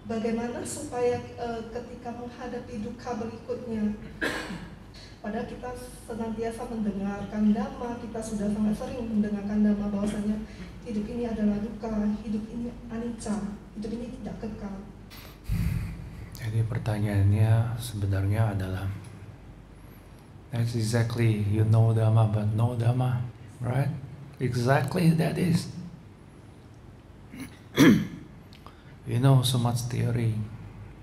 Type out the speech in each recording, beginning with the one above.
bagaimana supaya ketika menghadapi duka berikutnya, padahal kita senantiasa mendengarkan dhamma, kita sudah sangat sering mendengarkan dhamma bahwasanya hidup ini adalah duka, hidup ini anicca, hidup ini tidak kekal. Jadi pertanyaannya sebenarnya adalah, that's exactly, you know dhamma but no dhamma, right? Exactly that is. We know so much theory,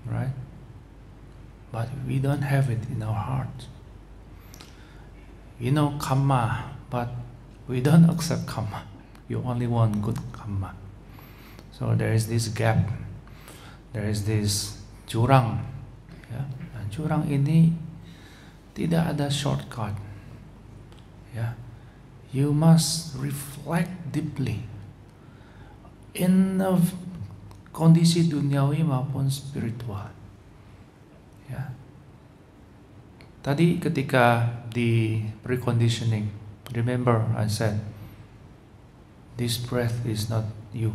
right? But we don't have it in our heart. We know karma, but we don't accept karma. You only want good karma. So there is this gap. There is this jurang. Ya. Nah, jurang ini tidak ada shortcut. Ya. You must reflect deeply in the kondisi duniawi maupun spiritual. Ya. Tadi ketika di preconditioning, remember I said, this breath is not you.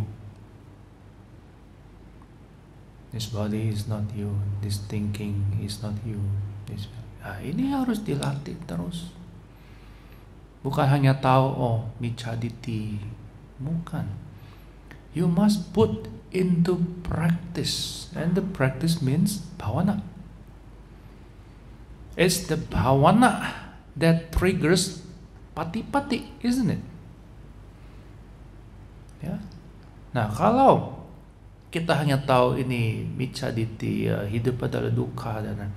This body is not you. This thinking is not you. Ini harus dilatih terus. Bukan hanya tahu, oh, micaditi. Bukan. You must put into practice, and the practice means bhavana. It's the bhavana that triggers pati-pati, isn't it? Ya. Nah, kalau kita hanya tahu ini micaditi, hidup adalah dukkha, dan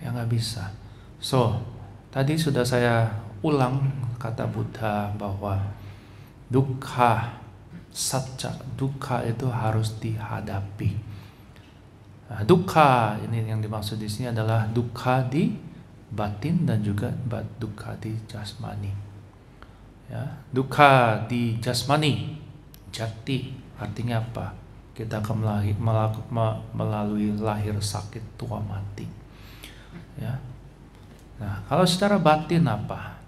ya nggak bisa. So, tadi sudah saya ulang kata Buddha bahwa dukkha satcha, dukkha itu harus dihadapi. Nah, dukkha ini yang dimaksud di sini adalah dukkha di batin dan juga dukkha di jasmani. Ya, dukkha di jasmani, jati, artinya apa? Kita akan melalui lahir, sakit, tua, mati. Ya. Nah, kalau secara batin apa?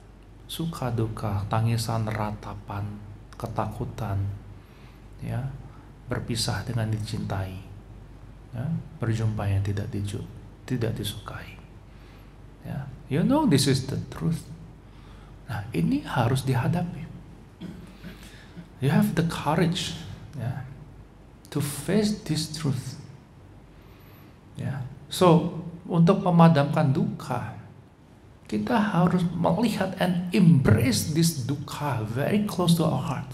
Suka, duka, tangisan, ratapan, ketakutan. Ya, berpisah dengan dicintai, ya, berjumpa yang tidak disukai. Ya, you know this is the truth. Nah, ini harus dihadapi. You have the courage, ya, to face this truth. Ya, so untuk memadamkan duka, kita harus melihat and embrace this dukkha very close to our heart.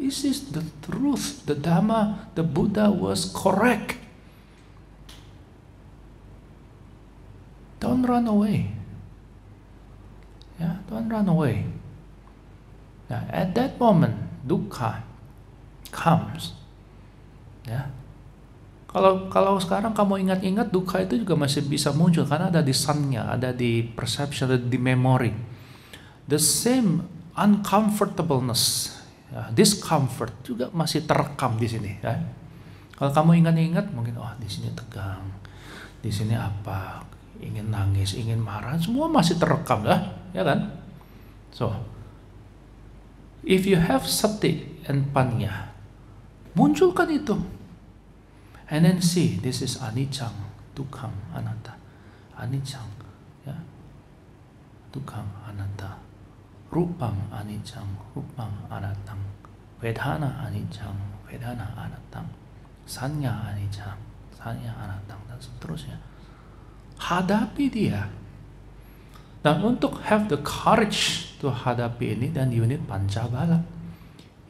This is the truth. The Dhamma, the Buddha was correct. Don't run away. Yeah, don't run away. Now, at that moment, dukkha comes. Ya. Kalau sekarang kamu ingat-ingat, dukkha itu juga masih bisa muncul karena ada di sannya, ada di perception, ada di memory. The same uncomfortableness, ya, discomfort juga masih terekam di sini. Ya. Kalau kamu ingat-ingat, mungkin di sini tegang, di sini apa, ingin nangis, ingin marah, semua masih terekam, ya kan? So, if you have sati and panya, munculkan itu. And then see, this is anicca, dukkham, anatta. Anicca, ya. Dukkham, anatta. Rupam, anicca, rupam, anatta. Vedana, anicca, vedana, anatta. Sanya, anicca, sanya, anatta, dan seterusnya. Hadapi dia. Dan untuk have the courage to hadapi ini, dan you need pancabala.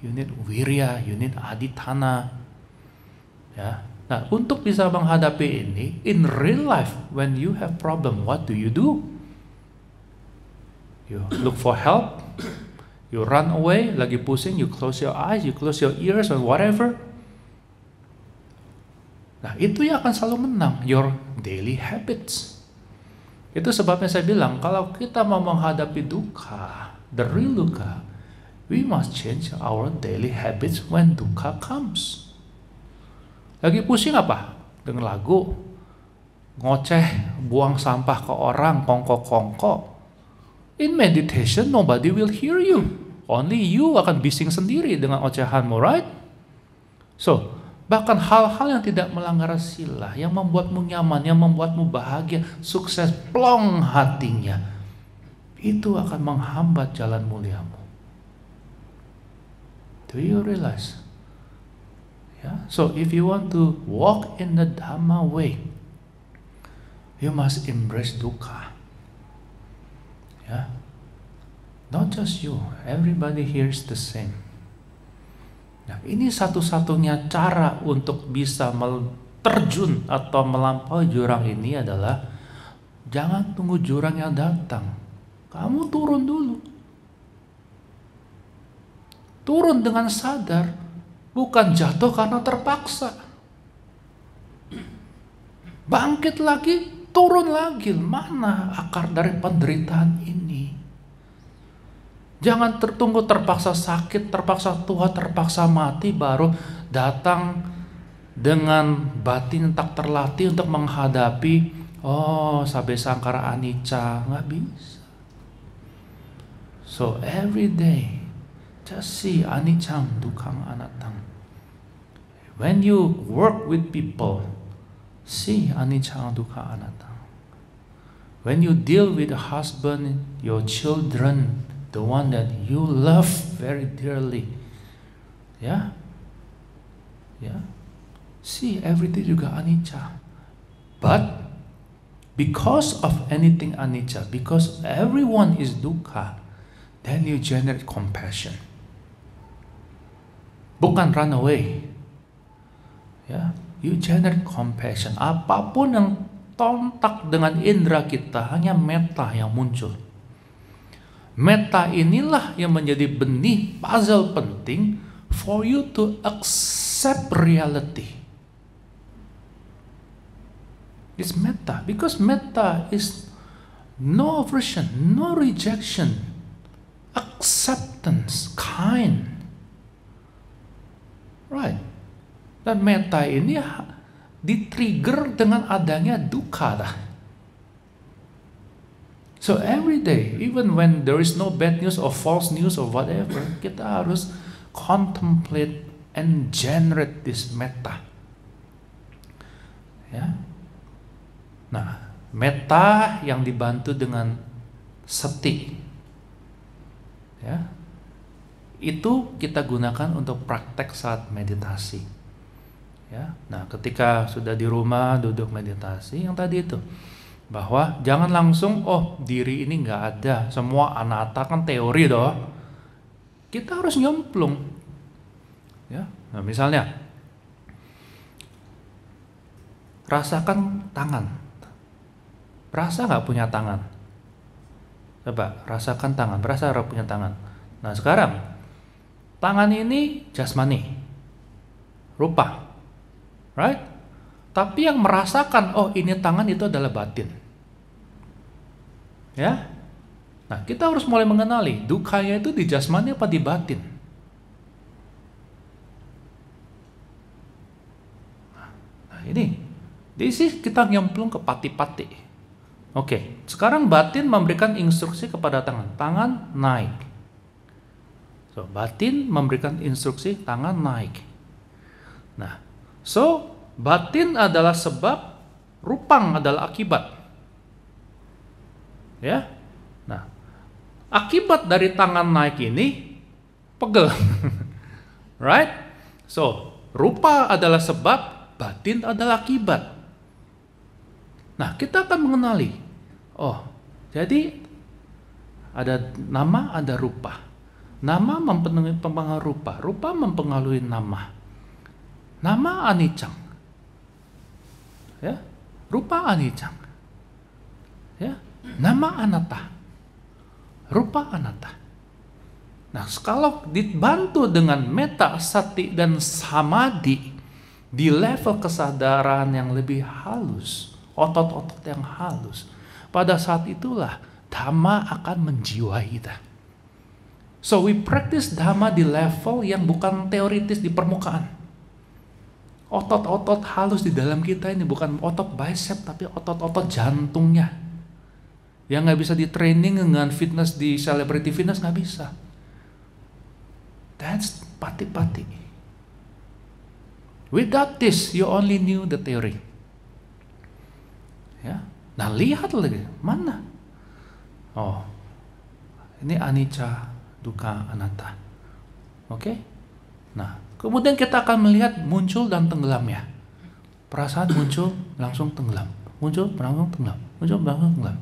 You need wirya, you need adithana. Ya. Nah, untuk bisa menghadapi ini, in real life, when you have problem, what do? You look for help, you run away, lagi pusing, you close your eyes, you close your ears, or whatever. Nah, itu yang akan selalu menang, your daily habits. Itu sebabnya saya bilang, kalau kita mau menghadapi dukkha, the real dukkha, we must change our daily habits when dukkha comes. Lagi pusing apa? Dengan lagu, ngoceh, buang sampah ke orang, kongko-kongko. In meditation, nobody will hear you. Only you akan bising sendiri dengan ocehanmu, right? So, Bahkan hal-hal yang tidak melanggar sila, yang membuatmu nyaman, yang membuatmu bahagia, sukses, plong hatinya, itu akan menghambat jalan muliamu. Do you realize? Yeah? So if you want to walk in the Dhamma way, you must embrace dukkha. Yeah? Not just you, everybody here is the same. Nah, ini satu-satunya cara untuk bisa terjun atau melampaui jurang ini adalah jangan tunggu jurang yang datang. Kamu turun dulu. Turun dengan sadar, bukan jatuh karena terpaksa. Bangkit lagi, turun lagi. Mana akar dari penderitaan ini? Jangan tertunggu terpaksa sakit, terpaksa tua, terpaksa mati, baru datang dengan batin tak terlatih untuk menghadapi sabe sangkara anicca. Nggak bisa. So every day, just see aniccam dukkham anattam. When you work with people, see anicca dukkha anatta. When you deal with a husband, your children, the one that you love very dearly, yeah, see everything juga anicca. But because of anything anicca, because everyone is dukkha, then you generate compassion. Bukan run away. Ya, you generate compassion. Apapun yang kontak dengan indera kita, hanya metta yang muncul. Metta inilah yang menjadi benih puzzle penting for you to accept reality. It's metta, because metta is no aversion, no rejection, acceptance, kind. Right. Dan metta ini di-trigger dengan adanya dukkha. So every day, even when there is no bad news or false news or whatever, kita harus contemplate and generate this metta. Ya. Nah, metta yang dibantu dengan sati, ya, itu kita gunakan untuk praktek saat meditasi. Ya. Nah, ketika sudah di rumah duduk meditasi, yang tadi itu, bahwa jangan langsung diri ini nggak ada, semua anatta kan teori doh. Kita harus nyemplung. Ya, nah misalnya rasakan tangan. Berasa nggak punya tangan? Coba rasakan tangan. Berasa nggak punya tangan? Nah sekarang tangan ini jasmani, rupa, right? Tapi yang merasakan ini tangan itu adalah batin. Ya, nah kita harus mulai mengenali dukkanya itu di jasmani apa di batin. Nah ini, kita nyemplung ke pati-pati. Oke, sekarang batin memberikan instruksi kepada tangan naik. So batin memberikan instruksi tangan naik. Nah, so batin adalah sebab, rupang adalah akibat. Ya, nah akibat dari tangan naik ini pegel, right? So rupa adalah sebab, batin adalah akibat. Nah kita akan mengenali, jadi ada nama, ada rupa. Nama mempengaruhi rupa, rupa mempengaruhi nama. Nama anicca, ya, rupa anicca, ya. Nama anatta, rupa anatta. Nah, kalau dibantu dengan metta, sati, dan samadhi di level kesadaran yang lebih halus, otot-otot yang halus, pada saat itulah Dhamma akan menjiwai kita. So we practice Dhamma di level yang bukan teoritis di permukaan. Otot-otot halus di dalam kita ini bukan otot bicep, tapi otot-otot jantungnya. Yang nggak bisa di training dengan fitness di celebrity fitness, nggak bisa. That's pati-pati. Without this, you only knew the theory. Ya, nah lihat lagi mana? Oh, ini anicca, dukkha, anatta. Oke? Nah, kemudian kita akan melihat muncul dan tenggelamnya. Perasaan muncul langsung tenggelam, muncul langsung tenggelam, muncul langsung tenggelam.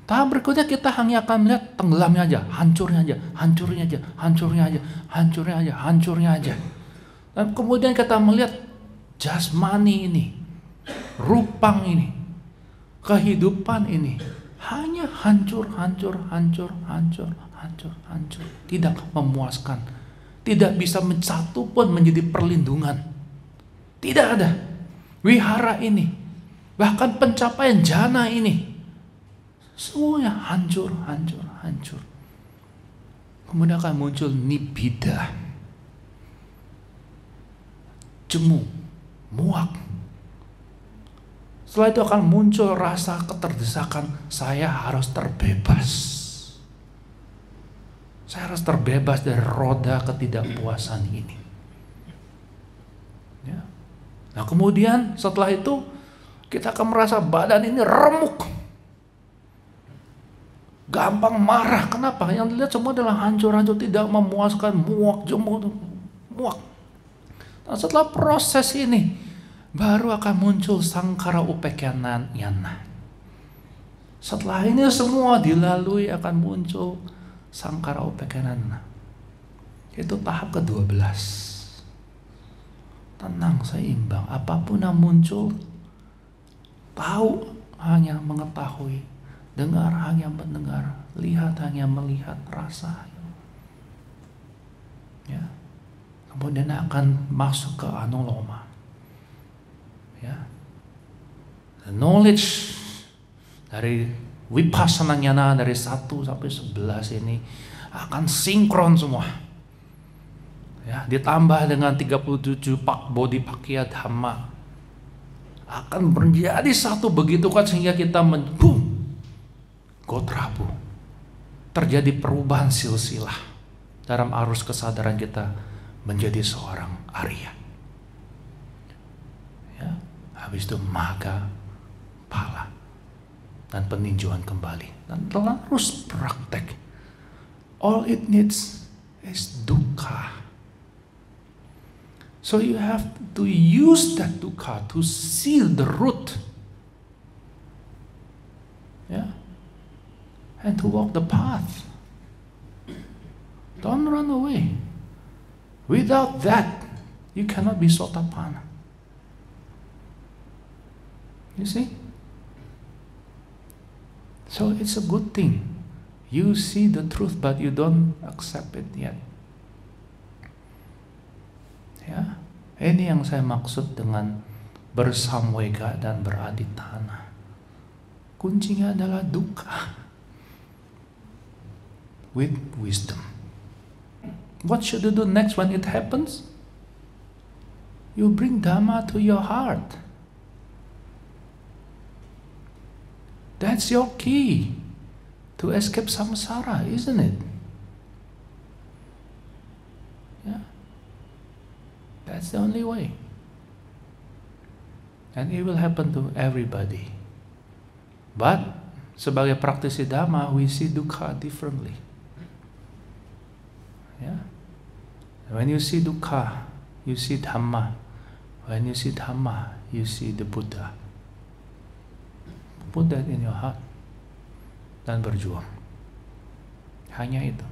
Tahap berikutnya kita hanya akan melihat tenggelamnya aja, hancurnya aja, hancurnya aja, hancurnya aja, hancurnya aja, hancurnya aja. Dan kemudian kita melihat jasmani ini, rupang ini, kehidupan ini hanya hancur, hancur, hancur, hancur, hancur, hancur. Tidak memuaskan, tidak bisa satu pun menjadi perlindungan. Tidak ada. Wihara ini, bahkan pencapaian jana ini, semuanya hancur, hancur, hancur. Kemudian akan muncul nibbida. Jemu, muak. Setelah itu akan muncul rasa keterdesakan, saya harus terbebas. Saya harus terbebas dari roda ketidakpuasan ini. Ya. Nah kemudian setelah itu kita akan merasa badan ini remuk. Gampang marah. Kenapa? Yang dilihat semua adalah hancur-hancur, tidak memuaskan, muak, jemu, muak. Nah, setelah proses ini baru akan muncul sangkara upekkana nyana. Setelah ini semua dilalui akan muncul sangkara upekkana nyana. Itu tahap ke-12. Tenang, seimbang. Apapun yang muncul, tahu hanya mengetahui, dengar hanya mendengar, lihat hanya melihat, rasa. Ya. Kemudian akan masuk ke anuloma. Ya. The knowledge dari vipassana nyana dari 1 sampai 11 ini akan sinkron semua. Ya, ditambah dengan 37 pak bodhipakkhya dhamma akan menjadi satu begitu kuat sehingga kita boom, gotrabu. Terjadi perubahan silsilah dalam arus kesadaran kita menjadi seorang Arya. Ya, habis itu magga, phala, dan peninjauan kembali. Dan terus praktek. All it needs is dukkha. So you have to use that dukkha to seal the root. Yeah. And to walk the path. Don't run away. Without that, you cannot be Sotapanna. You see? So it's a good thing. You see the truth, but you don't accept it yet. Ya, ini yang saya maksud dengan bersamwega dan beraditana. Kuncinya adalah dukkha with wisdom. What should you do next when it happens? You bring Dhamma to your heart. That's your key to escape samsara, isn't it? Yeah. That's the only way. And it will happen to everybody. But sebagai praktisi Dhamma, we see dukkha differently. Yeah. When you see dukkha, you see Dhamma. When you see Dhamma, you see the Buddha. Put that in your heart dan berjuang. Hanya itu.